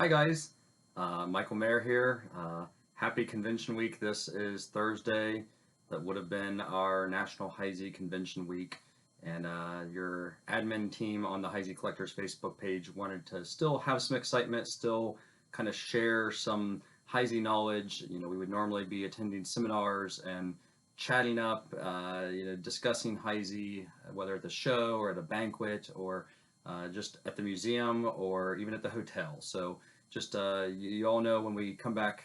Hi guys, Michael Mayer here. Happy Convention Week. This is Thursday. That would have been our National Heisey Convention Week. And your admin team on the Heisey Collectors Facebook page wanted to still have some excitement, still kind of share some Heisey knowledge. You know, we would normally be attending seminars and chatting up, discussing Heisey, whether at the show or at a banquet or just at the museum or even at the hotel. So just you all know when we come back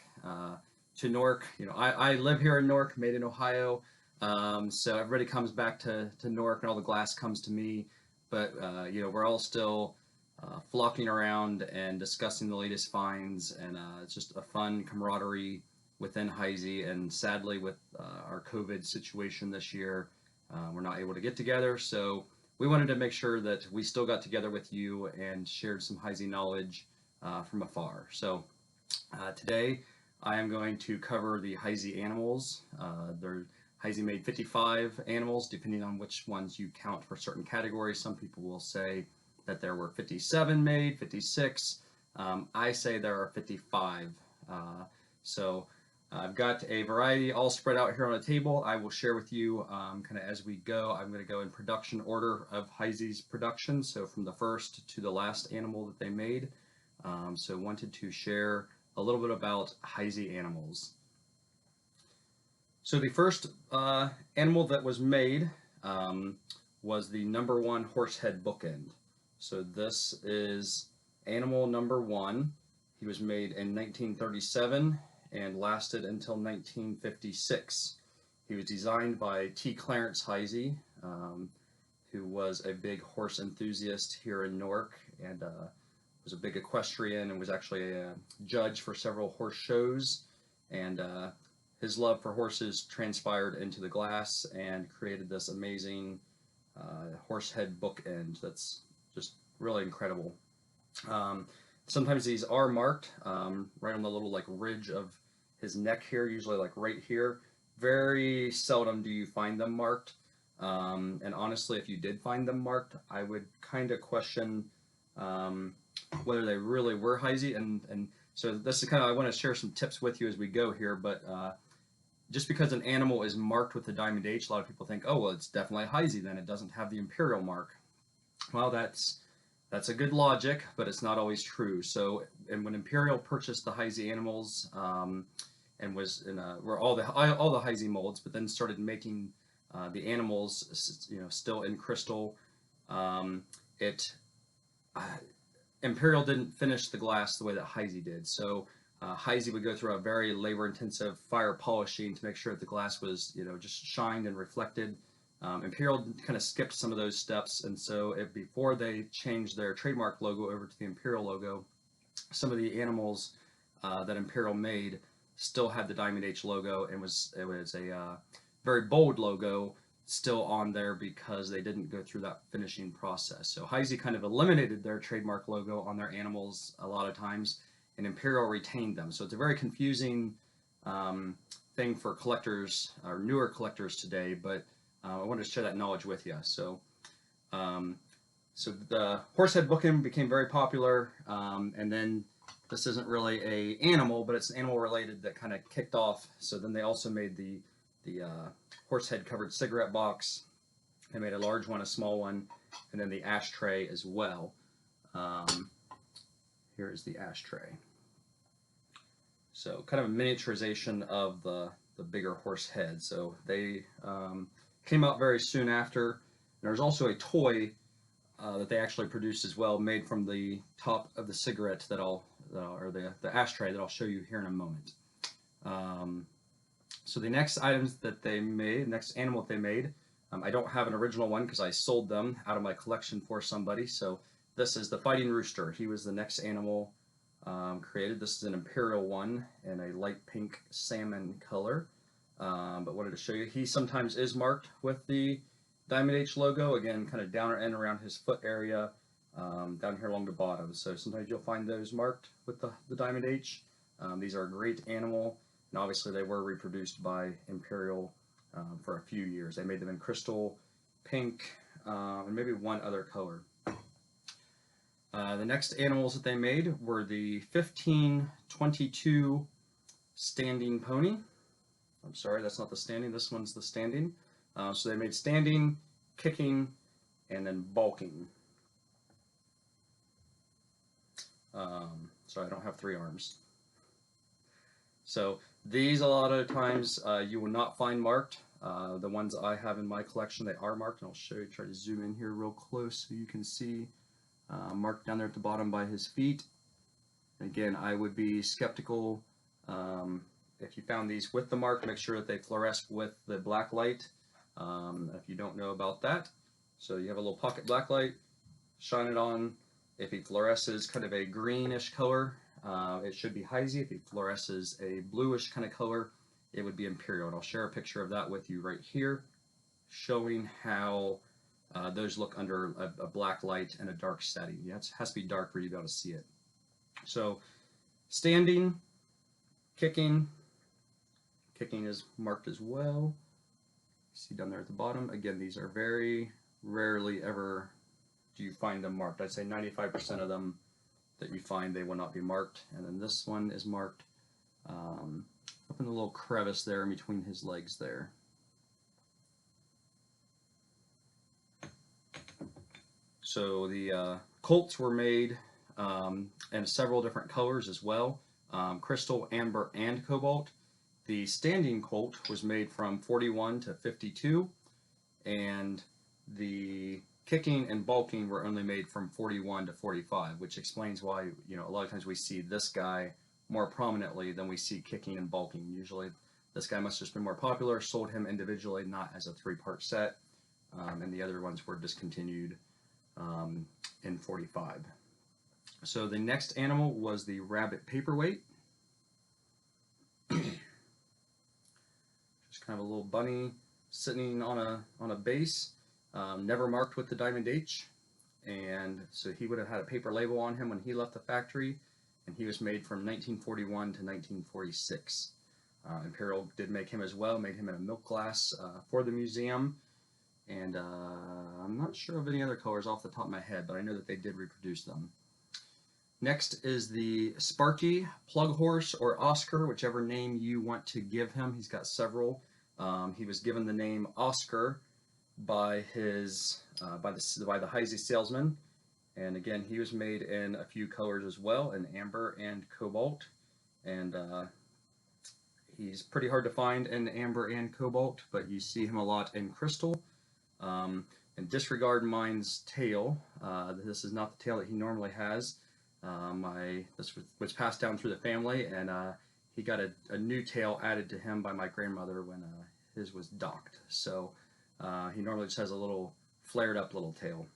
to Newark, I live here in Newark, made in Ohio. So everybody comes back to Newark and all the glass comes to me. But we're all still flocking around and discussing the latest finds, and it's just a fun camaraderie within Heisey. And sadly, with our COVID situation this year, we're not able to get together. So we wanted to make sure that we still got together with you and shared some Heisey knowledge from afar. So today I am going to cover the Heisey Animals. Heisey made 55 animals, depending on which ones you count for certain categories. Some people will say that there were 57 made, 56. I say there are 55. So I've got a variety all spread out here on a table. I will share with you kind of as we go. I'm going to go in production order of Heisey's production, so from the first to the last animal that they made. So wanted to share a little bit about Heisey Animals. So the first animal that was made was the #1 horsehead bookend. So this is animal #1. He was made in 1937 and lasted until 1956. He was designed by T. Clarence Heisey, who was a big horse enthusiast here in Newark, and was a big equestrian and was actually a judge for several horse shows. And his love for horses transpired into the glass and created this amazing horse head bookend that's just really incredible. Sometimes these are marked right on the little ridge of his neck here, usually right here. Very seldom do you find them marked. And honestly, if you did find them marked, I would kind of question whether they really were Heisey. And so this is I want to share some tips with you as we go here. But just because an animal is marked with the Diamond H, a lot of people think, oh, well, it's definitely Heisey, then it doesn't have the imperial mark. Well, that's a good logic, but it's not always true. So, and when Imperial purchased the Heisey Animals, and was in were all the Heisey molds, but then started making the animals, still in crystal, Imperial didn't finish the glass the way that Heisey did. So Heisey would go through a very labor-intensive fire polishing to make sure that the glass was, just shined and reflected. Imperial kind of skipped some of those steps, and so before they changed their trademark logo over to the Imperial logo, some of the animals that Imperial made still had the Diamond H logo, and it was a very bold logo still on there because they didn't go through that finishing process. So Heisey kind of eliminated their trademark logo on their animals a lot of times, and Imperial retained them. So it's a very confusing thing for collectors or newer collectors today, but I wanted to share that knowledge with you. So, so the horsehead bookend became very popular, and then this isn't really a animal, but it's animal related that kind of kicked off. So then they also made the horsehead covered cigarette box. They made a large one, a small one, and then the ashtray as well. Here is the ashtray. So kind of a miniaturization of the bigger horse head. So they came out very soon after. There's also a toy that they actually produced as well, made from the top of the cigarette or the ashtray that I'll show you here in a moment. So the next items that they made, next animal that they made, I don't have an original one because I sold them out of my collection for somebody. So this is the fighting rooster. He was the next animal created. This is an Imperial one in a light pink salmon color. But wanted to show you, he sometimes is marked with the Diamond H logo, again, kind of down and around his foot area, down here along the bottom. So sometimes you'll find those marked with the Diamond H. These are a great animal, and obviously they were reproduced by Imperial for a few years. They made them in crystal, pink, and maybe one other color. The next animals that they made were the 1522 standing pony. I'm sorry, that's not the standing, this one's the standing. So they made standing, kicking, and then balking. Sorry, I don't have 3 arms. So these, a lot of times, you will not find marked. The ones I have in my collection, they are marked, and I'll show you, try to zoom in here real close so you can see marked down there at the bottom by his feet. Again, I would be skeptical if you found these with the mark. Make sure that they fluoresce with the black light if you don't know about that. So you have a little pocket black light, shine it on. If he fluoresces kind of a greenish color, it should be Heisey. If he fluoresces a bluish kind of color, it would be Imperial. And I'll share a picture of that with you right here, showing how those look under a black light and a dark setting. Yeah, it has to be dark for you to be able to see it. So standing, kicking is marked as well. See down there at the bottom. Again, these are very rarely ever do you find them marked. I'd say 95% of them that you find, they will not be marked. And then this one is marked up in the little crevice there in between his legs there. So the colts were made in several different colors as well, crystal, amber, and cobalt. The standing colt was made from 41 to 52, and the kicking and balking were only made from 41 to 45, which explains why, you know, a lot of times we see this guy more prominently than we see kicking and balking. Usually this guy must have just been more popular, sold him individually, not as a 3-part set, and the other ones were discontinued in 45. So the next animal was the rabbit paperweight. Just kind of a little bunny sitting on a base, never marked with the diamond H, and so he would have had a paper label on him when he left the factory, and he was made from 1941 to 1946. Imperial did make him as well, made him in a milk glass for the museum, and I'm not sure of any other colors off the top of my head, but I know that they did reproduce them. Next is the Sparky, Plug Horse, or Oscar, whichever name you want to give him. He's got several. He was given the name Oscar by his by the Heisey salesman, and again he was made in a few colors as well, in amber and cobalt, and he's pretty hard to find in amber and cobalt, but you see him a lot in crystal. And disregard mine's tail. This is not the tail that he normally has. This was passed down through the family, and he got a new tail added to him by my grandmother when his was docked. So he normally just has a little flared up little tail.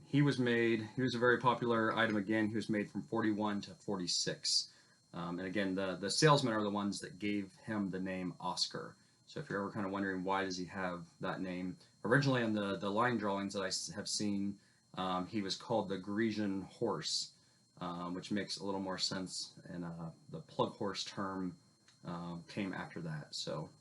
He was a very popular item again. He was made from 41 to 46. And again, the salesmen are the ones that gave him the name Oscar. So if you're ever kind of wondering why does he have that name, originally on the line drawings that I have seen, he was called the Grecian horse, which makes a little more sense, and the plug horse term came after that. So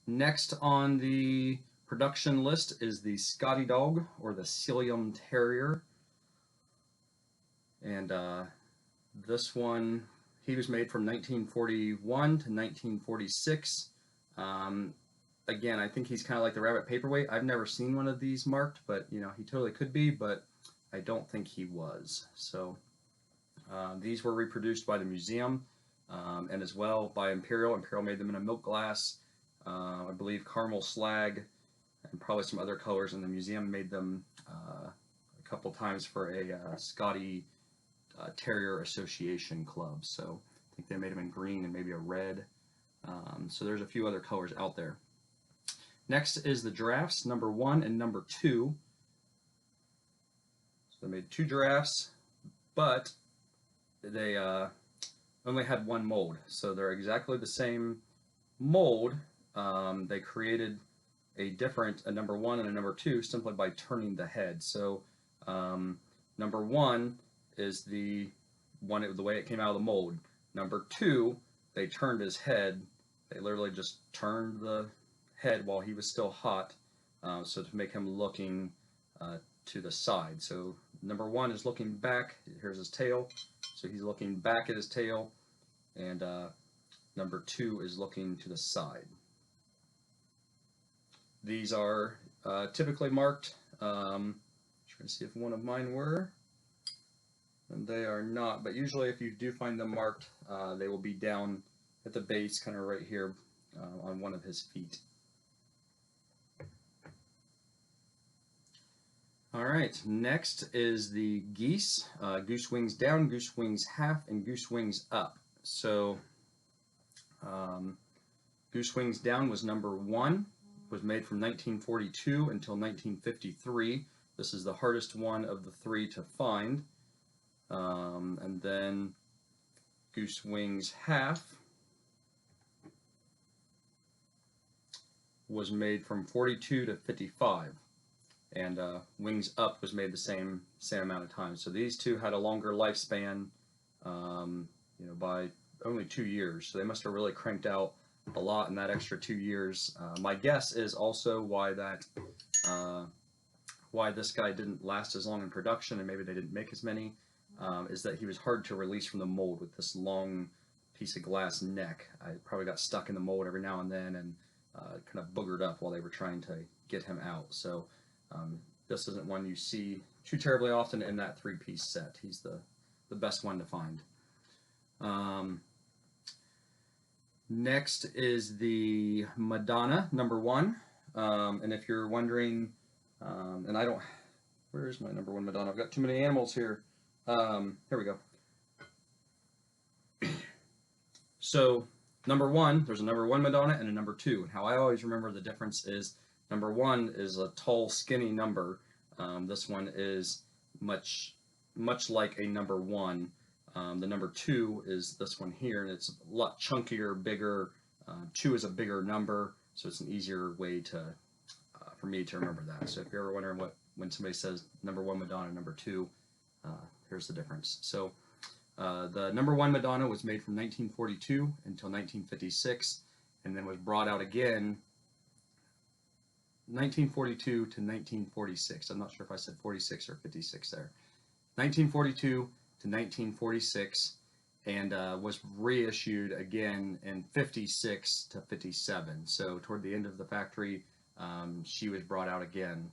next on the production list is the Scotty dog, or the Cilium Terrier, and this one, he was made from 1941 to 1946. Again, I think he's kind of like the rabbit paperweight. I've never seen one of these marked, but you know, he totally could be, but I don't think he was. So these were reproduced by the museum, and as well by Imperial. Imperial made them in a milk glass, I believe caramel slag, and probably some other colors, and the museum made them a couple times for a Scotty Terrier Association club. So I think they made them in green and maybe a red. So there's a few other colors out there. Next is the Giraffes, number 1 and number 2. So they made 2 giraffes, but they only had 1 mold. So they're exactly the same mold. They created a number 1 and a number 2 simply by turning the head. So number 1 is the way it came out of the mold. Number 2, they turned his head. They literally just turned the head while he was still hot, so to make him looking to the side. So number 1 is looking back. Here's his tail. So he's looking back at his tail, and number 2 is looking to the side. These are typically marked. Trying to see if one of mine were, and they are not. But usually, if you do find them marked, they will be down at the base, kind of right here on one of his feet. All right, next is the geese. Goose wings down, goose wings half, and goose wings up. So goose wings down was number 1, was made from 1942 until 1953. This is the hardest one of the 3 to find. And then goose wings half was made from 42 to 55. And wings up was made the same amount of time. So these 2 had a longer lifespan, by only 2 years. So they must have really cranked out a lot in that extra 2 years. My guess is also why this guy didn't last as long in production, and maybe they didn't make as many, is that he was hard to release from the mold with this long piece of glass neck. I probably got stuck in the mold every now and then, and kind of boogered up while they were trying to get him out. So this isn't one you see too terribly often in that 3-piece set. He's the best one to find. Next is the Madonna, number 1. And if you're wondering, and I don't, where's my number 1 Madonna? I've got too many animals here. Here we go. So number 1, there's a number 1 Madonna and a number 2. And how I always remember the difference is number 1 is a tall, skinny number. This one is much like a number 1. The number 2 is this one here, and it's a lot chunkier, bigger. 2 is a bigger number, so it's an easier way to for me to remember that. So if you're ever wondering when somebody says number 1 Madonna, number 2, here's the difference. So the number 1 Madonna was made from 1942 until 1956, and then was brought out again 1942 to 1946. I'm not sure if I said 46 or 56 there. 1942 to 1946, and was reissued again in 56 to 57. So toward the end of the factory, she was brought out again.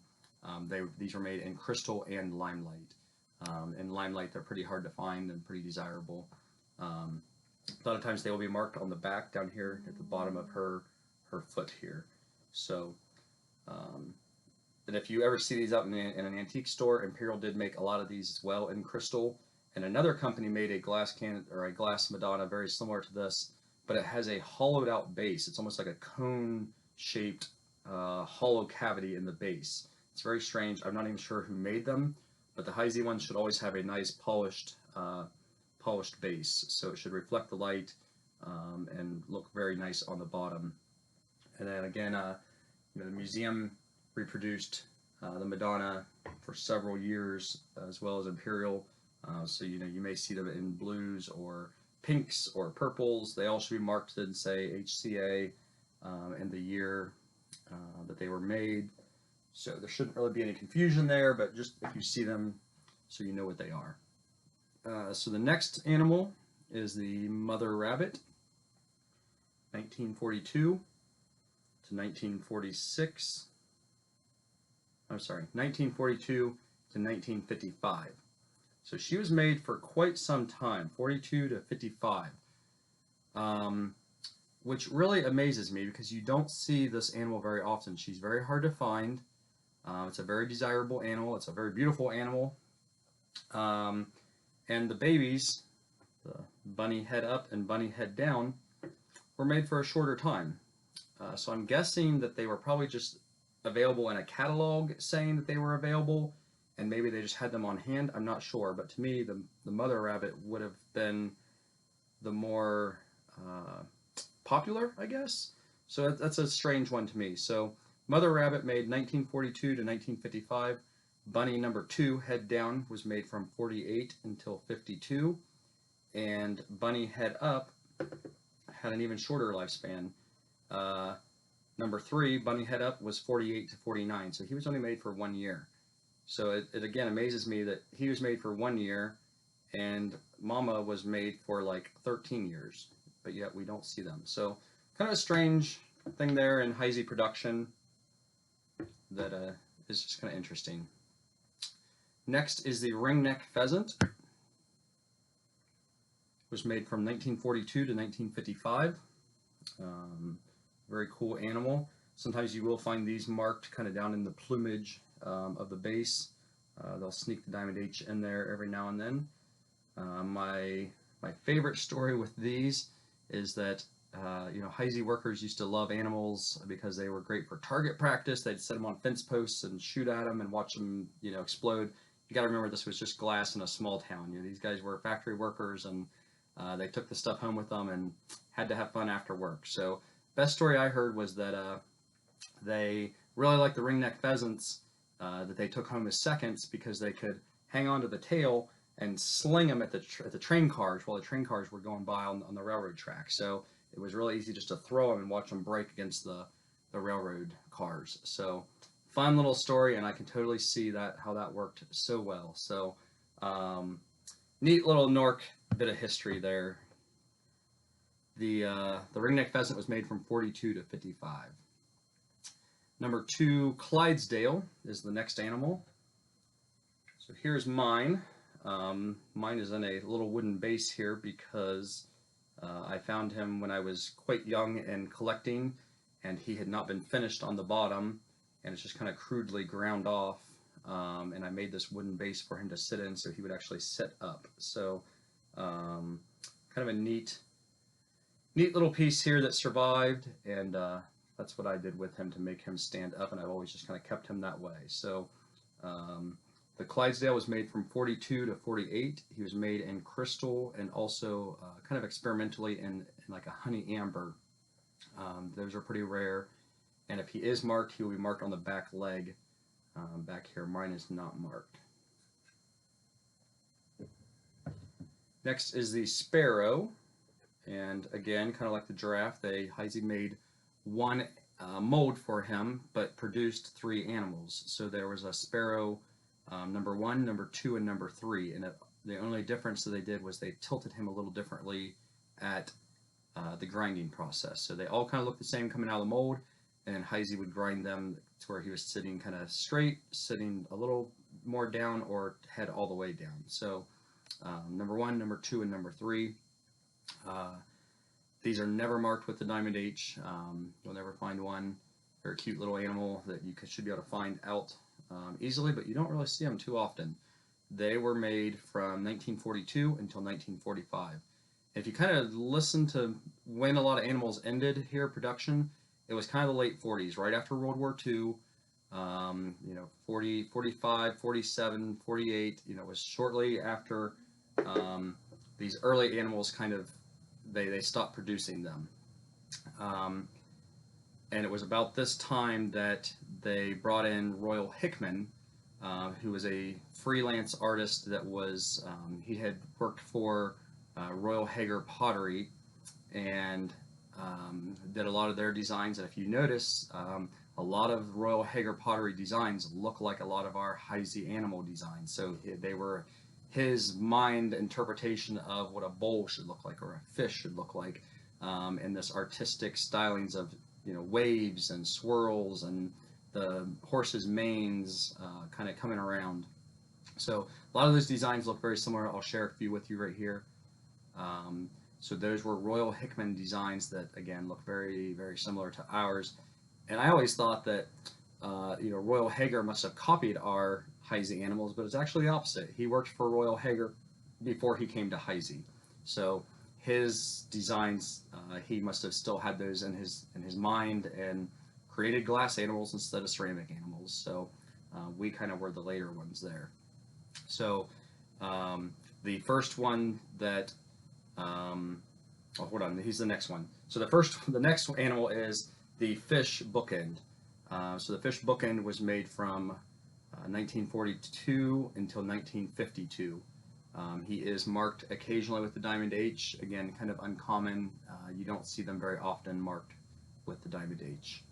These were made in crystal and limelight. In limelight, they're pretty hard to find and pretty desirable. A lot of times they will be marked on the back down here at the bottom of her foot here. So, and if you ever see these out in an antique store, Imperial did make a lot of these as well in crystal. And another company made a glass glass Madonna very similar to this, but it has a hollowed out base. It's almost like a cone-shaped hollow cavity in the base. It's very strange. I'm not even sure who made them, but the Heisey ones should always have a nice polished base, so it should reflect the light and look very nice on the bottom. And then again, the museum reproduced the Madonna for several years, as well as Imperial. So you may see them in blues or pinks or purples. They all should be marked and say HCA and the year that they were made. So there shouldn't really be any confusion there, but just if you see them, so you know what they are. So the next animal is the mother rabbit, 1942 to 1946. I'm sorry, 1942 to 1955. So she was made for quite some time, 42 to 55, which really amazes me because you don't see this animal very often. She's very hard to find. It's a very desirable animal. It's a very beautiful animal. And the babies, the bunny head up and bunny head down, were made for a shorter time. So I'm guessing that they were probably just available in a catalog saying that they were available, and maybe they just had them on hand. I'm not sure, but to me, the mother rabbit would have been the more popular, I guess. So that's a strange one to me. So mother rabbit made 1942 to 1955. Bunny number 2, head down, was made from 48 until 52. And bunny head up had an even shorter lifespan. Number 3, bunny head up, was 48 to 49. So he was only made for 1 year. So it again amazes me that he was made for 1 year and Mama was made for like 13 years, but yet we don't see them. So kind of a strange thing there in Heisey production that is just kind of interesting. Next is the ringneck pheasant. It was made from 1942 to 1955. Very cool animal. Sometimes you will find these marked kind of down in the plumage of the base. They'll sneak the Diamond H in there every now and then. My favorite story with these is that Heisey workers used to love animals because they were great for target practice. They'd set them on fence posts and shoot at them and watch them explode. You got to remember this was just glass in a small town. These guys were factory workers and they took the stuff home with them and had to have fun after work. So best story I heard was that they really liked the ringneck pheasants that they took home as seconds because they could hang on to the tail and sling them at the train cars while the train cars were going by on the railroad track. So it was really easy just to throw them and watch them break against the railroad cars. So fun little story, and I can totally see how that worked so well. So neat little Nork bit of history there. The ringneck pheasant was made from 42 to 55. Number 2, Clydesdale is the next animal. So here's mine. Mine is in a little wooden base here because I found him when I was quite young and collecting, and he had not been finished on the bottom, and it's just kind of crudely ground off. And I made this wooden base for him to sit in so he would actually sit up. So kind of a neat little piece here that survived, and that's what I did with him to make him stand up, and I've always just kind of kept him that way. So the Clydesdale was made from 42 to 48. He was made in crystal and also kind of experimentally in like a honey amber. Those are pretty rare, and if he is marked, he will be marked on the back leg back here. Mine is not marked. Next is the sparrow, and again, kind of like the giraffe, Heisey made one mold for him, but produced 3 animals. So there was a sparrow number 1, number 2, and number 3, and the only difference that they did was they tilted him a little differently at the grinding process. So they all kind of looked the same coming out of the mold, and Heisey would grind them to where he was sitting kind of straight, sitting a little more down, or head all the way down. So number 1, number 2, and number 3. These are never marked with the Diamond H. You'll never find one. They're a cute little animal that you should be able to find out easily, but you don't really see them too often. They were made from 1942 until 1945. If you kind of listen to when a lot of animals ended here production, it was kind of the late 40s, right after World War II. 40, 45, 47, 48. It was shortly after these early animals kind of they stopped producing them. And it was about this time that they brought in Royal Hickman, who was a freelance artist that was, he had worked for Royal Hager Pottery and did a lot of their designs. And if you notice, a lot of Royal Hager Pottery designs look like a lot of our Heisey animal designs. So they were his mind interpretation of what a bowl should look like or a fish should look like, and this artistic stylings of waves and swirls and the horse's manes kind of coming around. So a lot of those designs look very similar. I'll share a few with you right here. So those were Royal Hickman designs that again look very, very similar to ours. And I always thought that Royal Hager must have copied our Heisey animals, but it's actually the opposite. He worked for Royal Hager before he came to Heisey. So his designs, he must have still had those in his mind and created glass animals instead of ceramic animals. So we kind of were the later ones there. So the first one that, hold on, he's the next one. So the next animal is the fish bookend. So the fish bookend was made from 1942 until 1952. He is marked occasionally with the Diamond H. Again, kind of uncommon. You don't see them very often marked with the Diamond H.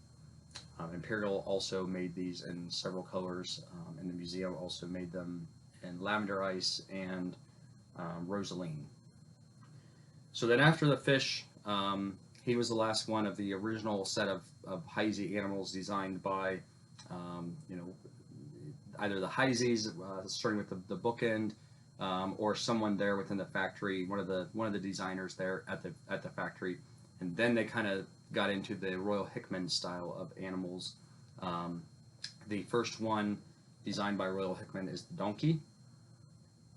Imperial also made these in several colors, and the museum also made them in lavender ice and rosaline. So then after the fish, he was the last one of the original set of Heisey animals designed by, you know, either the Heiseys, starting with the bookend, or someone there within the factory, one of the designers there at the factory, and then they kind of got into the Royal Hickman style of animals. The first one designed by Royal Hickman is the donkey,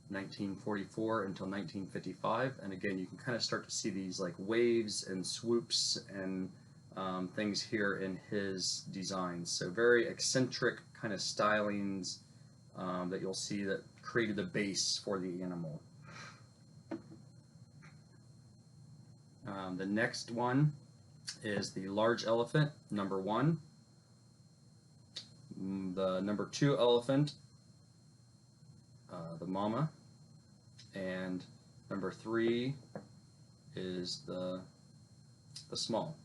1944 until 1955, and again you can kind of start to see these like waves and swoops and things here in his designs. So very eccentric kind of stylings that you'll see that created the base for the animal. The next one is the large elephant, number 1. The number 2 elephant, the mama, and number 3 is the small.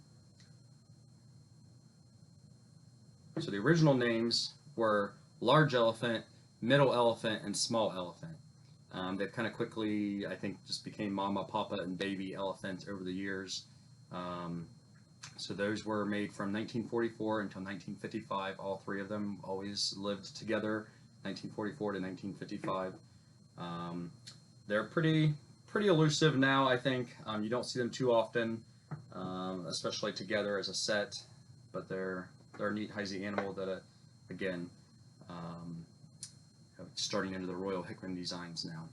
So the original names were large elephant, middle elephant, and small elephant. They've kind of quickly, I think, just became mama, papa, and baby elephant over the years. So those were made from 1944 until 1955. All 3 of them always lived together, 1944 to 1955. They're pretty elusive now, I think. You don't see them too often, especially together as a set, but they're a neat Heisey animal that, again, starting into the Royal Hickman designs now.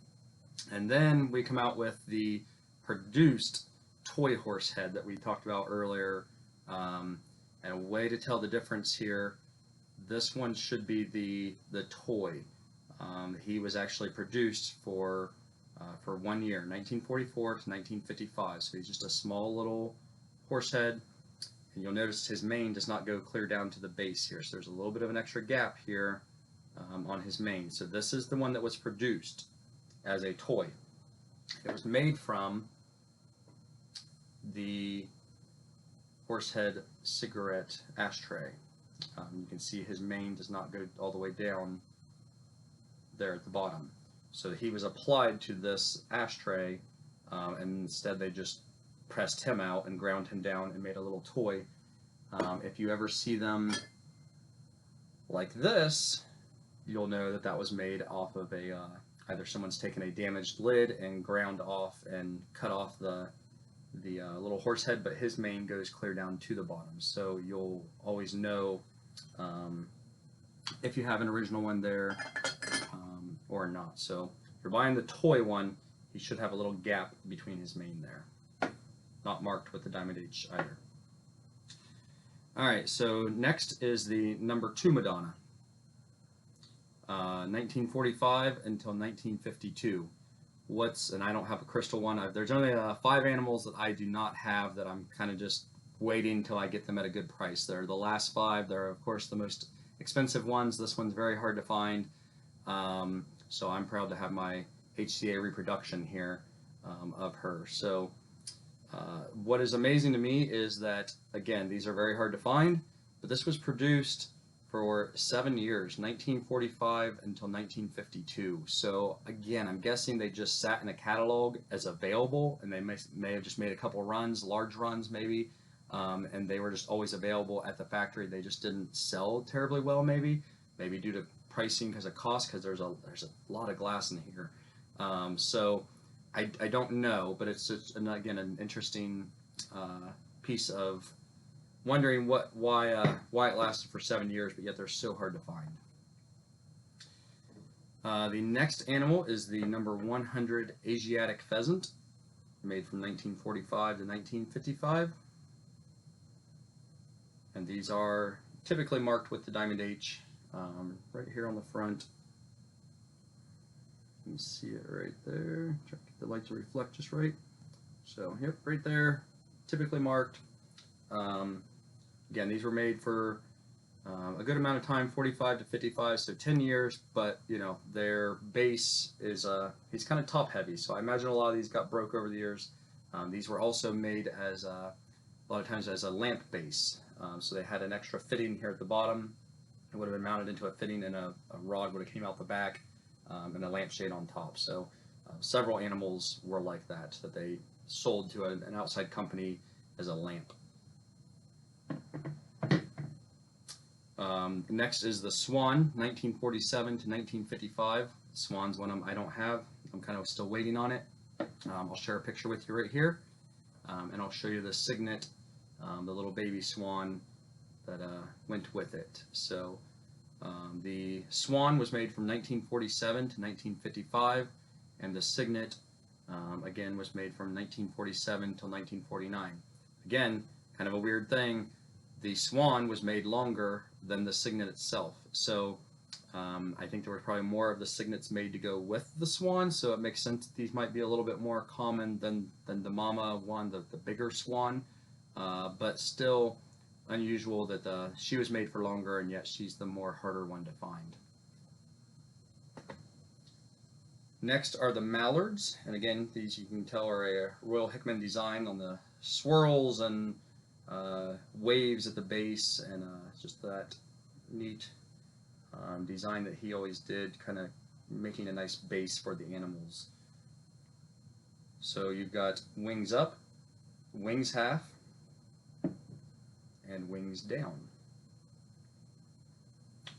And then we come out with the produced toy horse head that we talked about earlier. And a way to tell the difference here, this one should be the toy. He was actually produced for 1 year, 1944 to 1955. So he's just a small little horse head. And you'll notice his mane does not go clear down to the base here. So there's a little bit of an extra gap here on his mane. So this is the one that was produced as a toy. It was made from the horsehead cigarette ashtray. You can see his mane does not go all the way down there at the bottom. So he was applied to this ashtray, and instead they just pressed him out and ground him down and made a little toy. If you ever see them like this, you'll know that that was made off of a either someone's taken a damaged lid and ground off and cut off the little horse head, but his mane goes clear down to the bottom. So you'll always know if you have an original one there or not. So if you're buying the toy one, he should have a little gap between his mane there. Not marked with the Diamond H either. Alright, so next is the number 2 Madonna. 1945 until 1952. And I don't have a crystal one. There's only 5 animals that I do not have that I'm kind of just waiting until I get them at a good price. They're the last 5. They're, of course, the most expensive ones. This one's very hard to find. So I'm proud to have my HCA reproduction here of her. So what is amazing to me is that, again, these are very hard to find, but this was produced for 7 years, 1945 until 1952. So again, I'm guessing they just sat in a catalog as available, and they may have just made a couple runs, large runs maybe, and they were just always available at the factory. They just didn't sell terribly well, maybe due to pricing because of cost, because there's a lot of glass in here. So I don't know, but it's just, again, an interesting piece of wondering why it lasted for 7 years, but yet they're so hard to find. The next animal is the number 100 Asiatic pheasant, made from 1945 to 1955. And these are typically marked with the Diamond H right here on the front. You can see it right there. Try to get the light to reflect just right. So, yep, right there, typically marked. Again, these were made for a good amount of time, 45 to 55, so 10 years, but, you know, their base is, he's kind of top heavy, so I imagine a lot of these got broke over the years. These were also made as, a lot of times as a lamp base, So they had an extra fitting here at the bottom. It would have been mounted into a fitting, and a rod would have came out the back, and a lampshade on top. So several animals were like that they sold to an outside company as a lamp. Next is the Swan, 1947 to 1955. The Swan's one I don't have. I'm kind of still waiting on it. I'll share a picture with you right here, and I'll show you the signet, the little baby swan that went with it. So the Swan was made from 1947 to 1955, and the signet again was made from 1947 till 1949. Again, kind of a weird thing. The Swan was made longer than the signet itself, so I think there were probably more of the signets made to go with the Swan, so it makes sense that these might be a little bit more common than the mama one, the bigger swan, but still unusual that she was made for longer, and yet she's the more harder one to find. Next are the mallards, and again, these you can tell are a Royal Hickman design on the swirls and waves at the base, and just that neat design that he always did, kind of making a nice base for the animals. So you've got wings up, wings half, and wings down.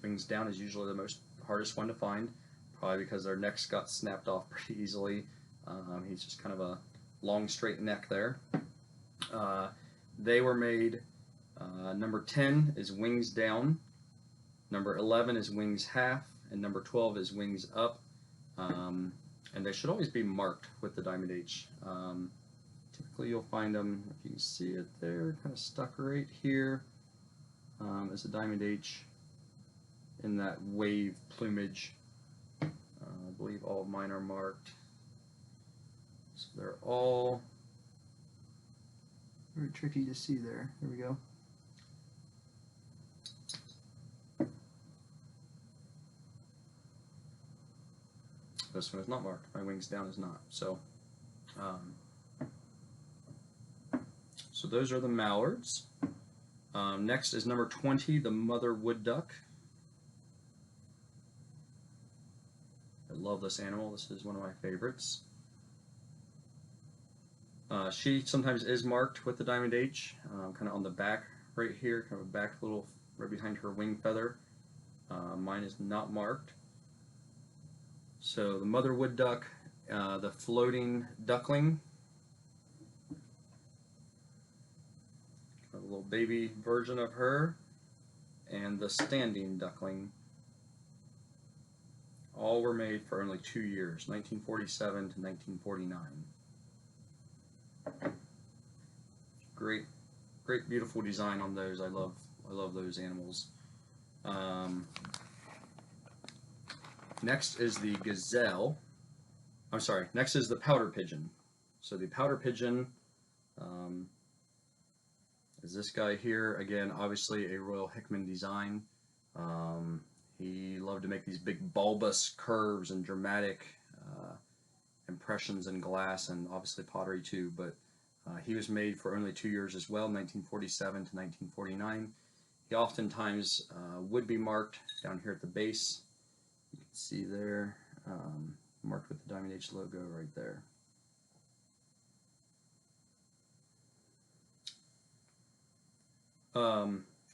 Wings down is usually the hardest one to find, probably because their necks got snapped off pretty easily. He's just kind of a long straight neck there. They were made, number 10 is wings down, number 11 is wings half, and number 12 is wings up. And they should always be marked with the Diamond H. Typically you'll find them, if you can see it there, kind of stuck right here as a Diamond H in that wave plumage. I believe all of mine are marked. So they're all very tricky to see there. There we go. This one is not marked. My wings down is not. So those are the mallards. Next is number 20, the mother wood duck. I love this animal. This is one of my favorites. She sometimes is marked with the Diamond H, kind of on the back right here, kind of a back little right behind her wing feather. Mine is not marked. So the mother wood duck, the floating duckling, a little baby version of her, and the standing duckling. All were made for only 2 years, 1947 to 1949. Great, great, beautiful design on those. I love those animals. Next is the gazelle. I'm sorry. Next is the pouter pigeon. So the pouter pigeon is this guy here. Again, obviously a Royal Hickman design. He loved to make these big bulbous curves and dramatic impressions in glass, and obviously pottery too. But he was made for only 2 years as well, 1947 to 1949. He oftentimes would be marked down here at the base. You can see there, marked with the Diamond H logo right there.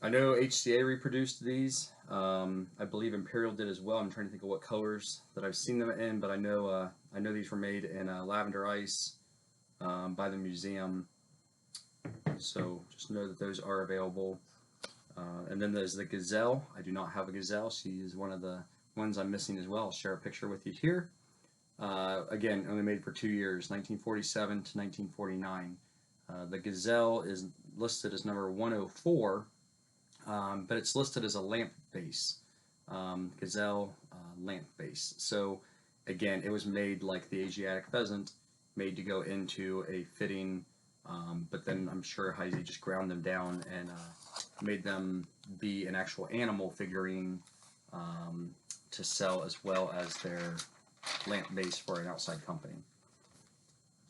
I know HCA reproduced these. I believe Imperial did as well. I'm trying to think of what colors that I've seen them in, but I know these were made in lavender ice by the museum. So just know that those are available. And then there's the gazelle. I do not have a gazelle. She is one of the ones I'm missing as well. I'll share a picture with you here. Again, only made for 2 years, 1947 to 1949. The gazelle is listed as number 104, but it's listed as a lamp base. Gazelle lamp base. So again, it was made like the Asiatic pheasant, made to go into a fitting, but then I'm sure Heisey just ground them down and made them be an actual animal figurine to sell, as well as their lamp base for an outside company.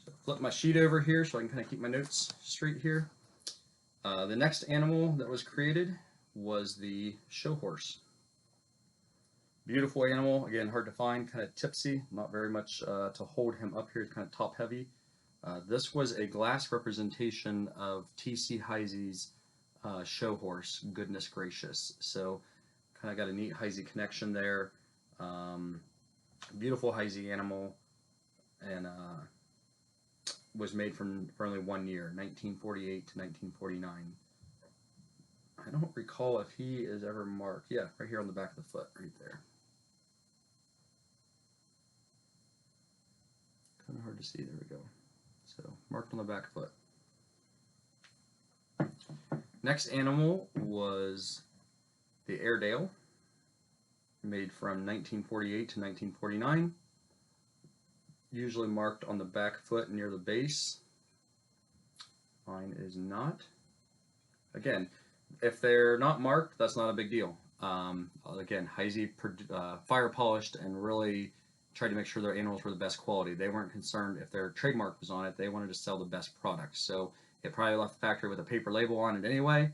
So flip my sheet over here so I can kind of keep my notes straight here. The next animal that was created was the show horse. Beautiful animal, again, hard to find, kind of tipsy, not very much to hold him up here, it's kind of top heavy. This was a glass representation of T.C. Heisey's show horse, Goodness Gracious. So, kind of got a neat Heisey connection there. Beautiful Heisey animal, and was made for only 1 year, 1948 to 1949. I don't recall if he is ever marked. Yeah, right here on the back of the foot, right there. Kind of hard to see. There we go. So, marked on the back foot. Next animal was the Airedale, made from 1948 to 1949. Usually marked on the back foot near the base. Mine is not. Again, if they're not marked, that's not a big deal. Again, Heisey fire polished and really tried to make sure their animals were the best quality. They weren't concerned if their trademark was on it. They wanted to sell the best product. So it probably left the factory with a paper label on it anyway.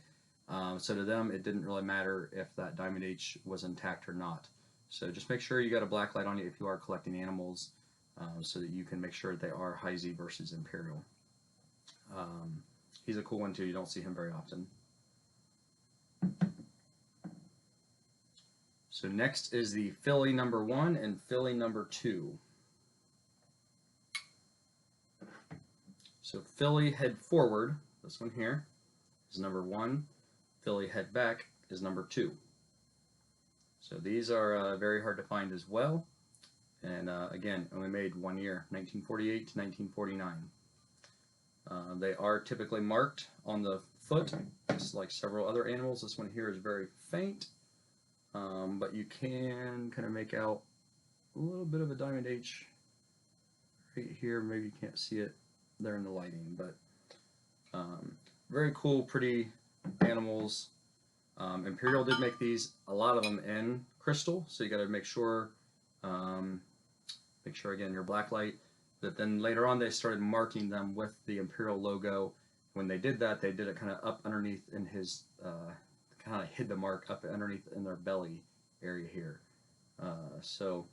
So to them, it didn't really matter if that Diamond H was intact or not. So just make sure you got a black light on you if you are collecting animals, so that you can make sure they are Heisey versus Imperial. He's a cool one too. You don't see him very often. So next is the filly number 1 and filly number 2. So filly head forward, this one here, is number 1. Filly head back is number 2. So these are very hard to find as well. And again, only made 1 year, 1948 to 1949. They are typically marked on the foot, just like several other animals. This one here is very faint, but you can kind of make out a little bit of a Diamond H right here. Maybe you can't see it there in the lighting, but very cool, pretty animals. Imperial did make these, a lot of them in crystal, so you got to make sure again your black light. But then later on they started marking them with the Imperial logo. When they did that, they did it kind of up underneath in his, kind of hid the mark up underneath in their belly area here. So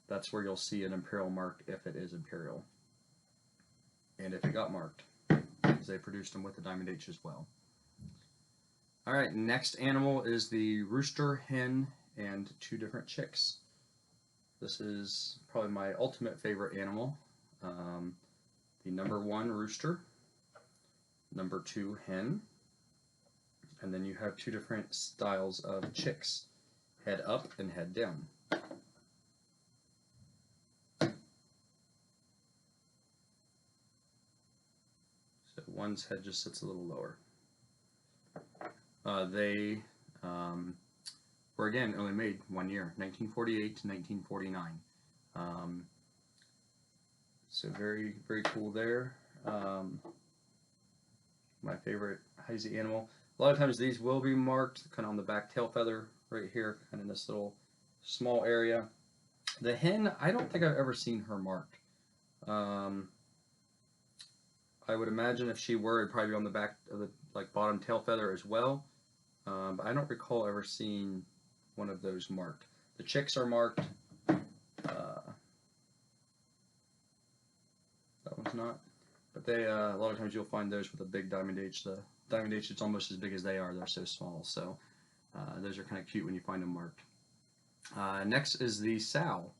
that's where you'll see an Imperial mark if it is Imperial. And if it got marked, because they produced them with the Diamond H as well. Alright, next animal is the rooster, hen, and 2 different chicks. This is probably my ultimate favorite animal. The number 1 rooster, number 2 hen, and then you have 2 different styles of chicks, head up and head down. So one's head just sits a little lower. They were again only made 1 year, 1948 to 1949. So very, very cool there. My favorite Heisey animal. A lot of times these will be marked kind of on the back tail feather right here, kind of in this little small area. The hen, I don't think I've ever seen her marked. I would imagine if she were, it'd probably be on the back of the bottom tail feather as well. But I don't recall ever seeing one of those marked. The chicks are marked. That one's not. But they, a lot of times you'll find those with a big Diamond H. The Diamond H, it's almost as big as they are. They're so small. So those are kind of cute when you find them marked. Next is the sow,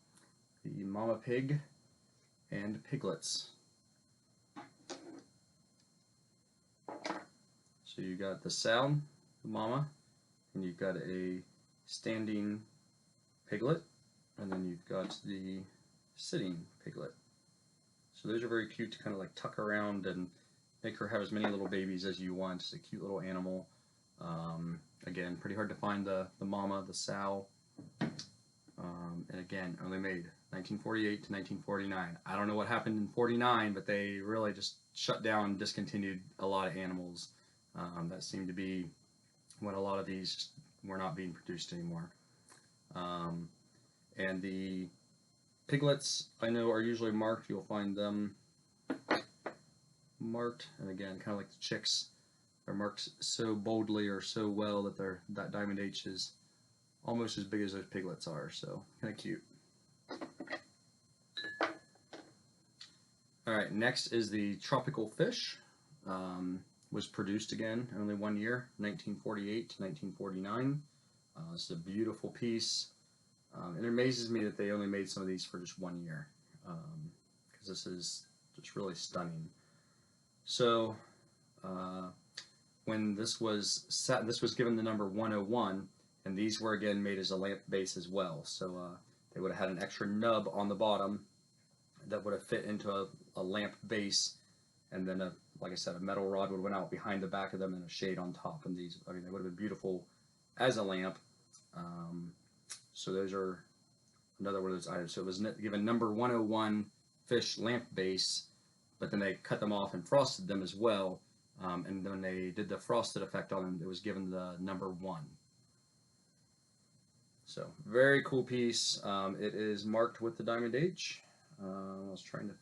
the mama pig, and piglets. So you got the sow, the mama, and you've got a standing piglet, and then you've got the sitting piglet. So those are very cute to kind of like tuck around and make her have as many little babies as you want. It's a cute little animal. Again, pretty hard to find the mama, the sow. And again, only made 1948 to 1949. I don't know what happened in 49, but they really just shut down and discontinued a lot of animals. That seemed to be when a lot of these were not being produced anymore. And the piglets, I know, are usually marked. You'll find them marked, and again, kind of like the chicks, they're marked so boldly or so well that that Diamond H is almost as big as those piglets are, so kind of cute. All right, next is the tropical fish. Was produced again only 1 year, 1948 to 1949. It's a beautiful piece. And it amazes me that they only made some of these for just 1 year, because this is just really stunning. So when this was set, this was given the number 101, and these were again made as a lamp base as well. So they would have had an extra nub on the bottom that would have fit into a lamp base, and then like I said, a metal rod would have went out behind the back of them and a shade on top. And these, I mean, they would have been beautiful as a lamp. So those are another one of those items. So it was given number 101 fish lamp base, but then they cut them off and frosted them as well. And when they did the frosted effect on them, it was given the number 1. So very cool piece. It is marked with the Diamond H. I was trying to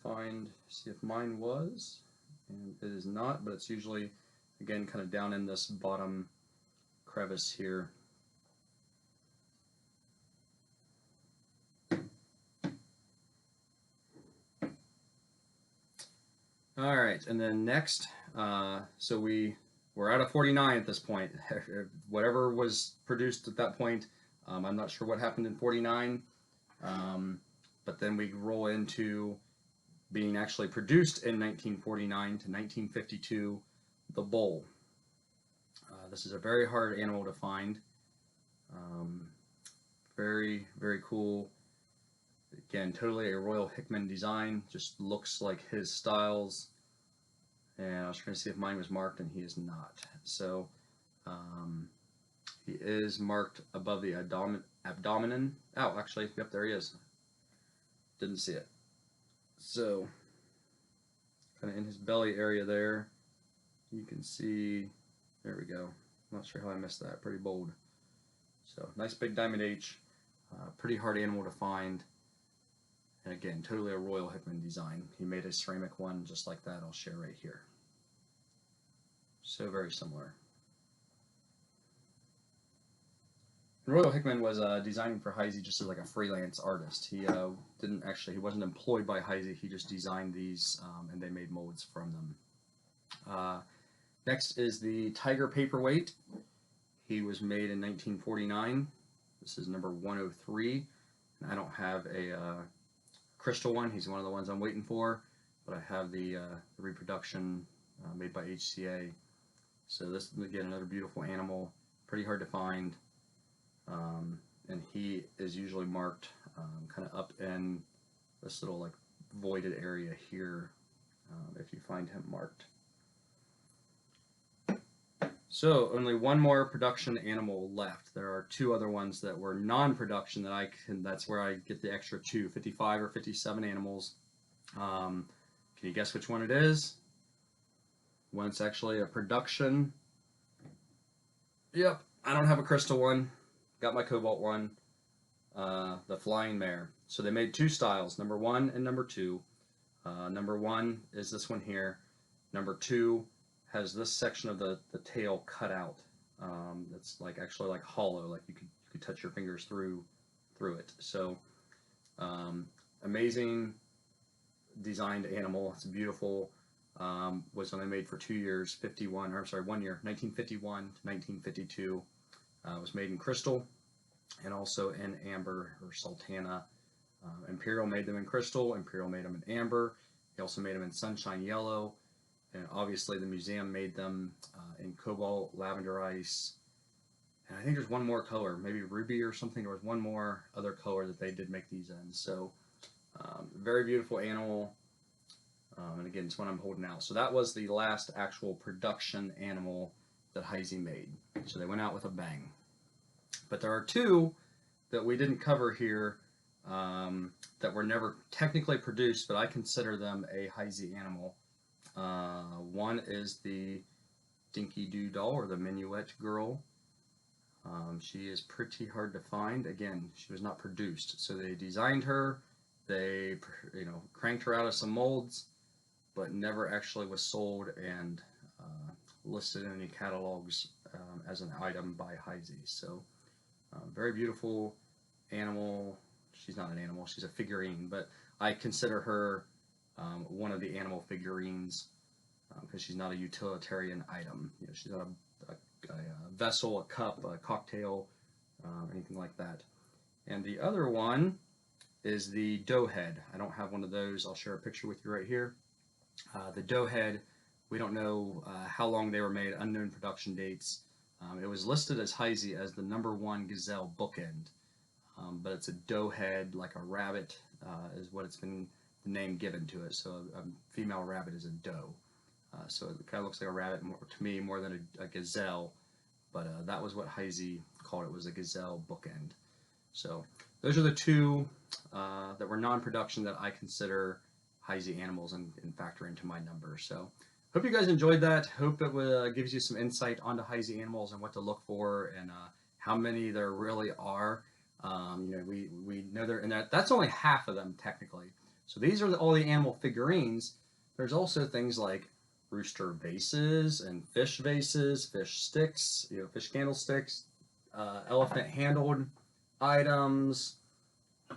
see if mine was, and it is not, but it's usually, again, kind of down in this bottom crevice here. All right, and then next, so we're out of 49 at this point. Whatever was produced at that point, I'm not sure what happened in 49, but then we roll into being actually produced in 1949 to 1952, the bull. This is a very hard animal to find. Very, very cool. Again, totally a Royal Hickman design, just looks like his styles. And I was trying to see if mine was marked, and he is not. So he is marked above the abdomen. Oh, actually, yep, there he is. Didn't see it. So kind of in his belly area there, you can see, there we go. Not sure how I missed that, pretty bold. So nice big Diamond H, pretty hard animal to find. And again, totally a Royal Hickman design. He made a ceramic one just like that, I'll share right here. So very similar. Royal Hickman was designing for Heisey just as like a freelance artist. He he wasn't employed by Heisey, he just designed these and they made molds from them. Next is the Tiger Paperweight. He was made in 1949. This is number 103. And I don't have a crystal one. He's one of the ones I'm waiting for, but I have the reproduction made by HCA. So this is again another beautiful animal, pretty hard to find, and he is usually marked kind of up in this little like voided area here if you find him marked. So only one more production animal left. There are 2 other ones that were non-production that's where I get the extra 2, 55 or 57 animals. Can you guess which one it is? One's actually a production. Yep, I don't have a crystal one. Got my cobalt one. The flying mare. So they made 2 styles, number 1 and number 2. Number 1 is this one here. Number 2 has this section of the tail cut out. It's like actually like hollow, like you could touch your fingers through it. So amazing designed animal. It's beautiful. Was only made for 2 years, 1 year, 1951 to 1952. Was made in crystal and also in amber or sultana. Imperial made them in crystal. Imperial made them in amber. He also made them in sunshine yellow. And obviously the museum made them in cobalt, lavender ice, and I think there's one more color, maybe ruby or something. There was one more other color that they did make these in. So very beautiful animal, and again, it's one I'm holding out. So that was the last actual production animal that Heisey made. So they went out with a bang. But there are 2 that we didn't cover here that were never technically produced, but I consider them a Heisey animal. One is the Dinky Doo doll, or the Minuet girl. She is pretty hard to find. Again, she was not produced, so they designed her, they cranked her out of some molds, but never actually was sold and listed in any catalogs as an item by Heisey. So very beautiful animal. She's not an animal, she's a figurine, but I consider her one of the animal figurines because she's not a utilitarian item. You know, she's not a vessel, a cup, a cocktail, anything like that. And the other one is the doe head. I don't have one of those. I'll share a picture with you right here. The doe head, we don't know how long they were made, unknown production dates. It was listed as Heisey as the #1 gazelle bookend, but it's a doe head, like a rabbit, is what it's been the name given to it. So a female rabbit is a doe. So it kind of looks like a rabbit to me more than a gazelle, but that was what Heisey called it, was a gazelle bookend. So those are the two that were non-production that I consider Heisey animals and factor into my number. So hope you guys enjoyed that. Hope it gives you some insight onto Heisey animals and what to look for and how many there really are. You know, we know there, and that's only half of them technically. So these are all the animal figurines. There's also things like rooster vases and fish vases, fish sticks, you know, fish candlesticks, elephant handled items,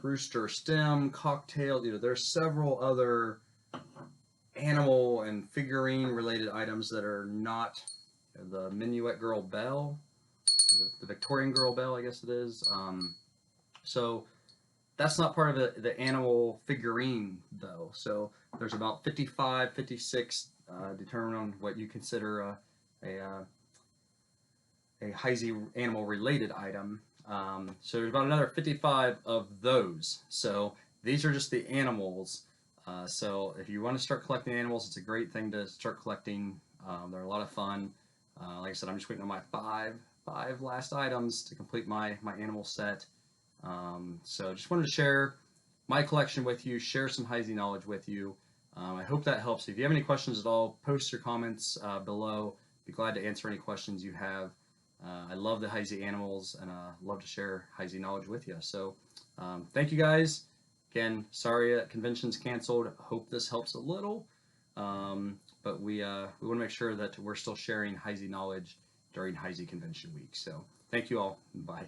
rooster stem, cocktail. You know, there's several other animal and figurine related items that are not the Minuet girl bell, or the Victorian girl bell, I guess it is. So that's not part of the animal figurine though. So there's about 55, 56, determined on what you consider a Heisey animal related item. So there's about another 55 of those. So these are just the animals. So if you want to start collecting animals, it's a great thing to start collecting. They're a lot of fun. Like I said, I'm just waiting on my five last items to complete my animal set. So just wanted to share my collection with you, share some Heisey knowledge with you. I hope that helps. If you have any questions at all, post your comments below. Be glad to answer any questions you have. I love the Heisey animals and love to share Heisey knowledge with you. So thank you guys. Again, sorry convention's canceled. Hope this helps a little. But we want to make sure that we're still sharing Heisey knowledge during Heisey Convention Week. So thank you all. Bye.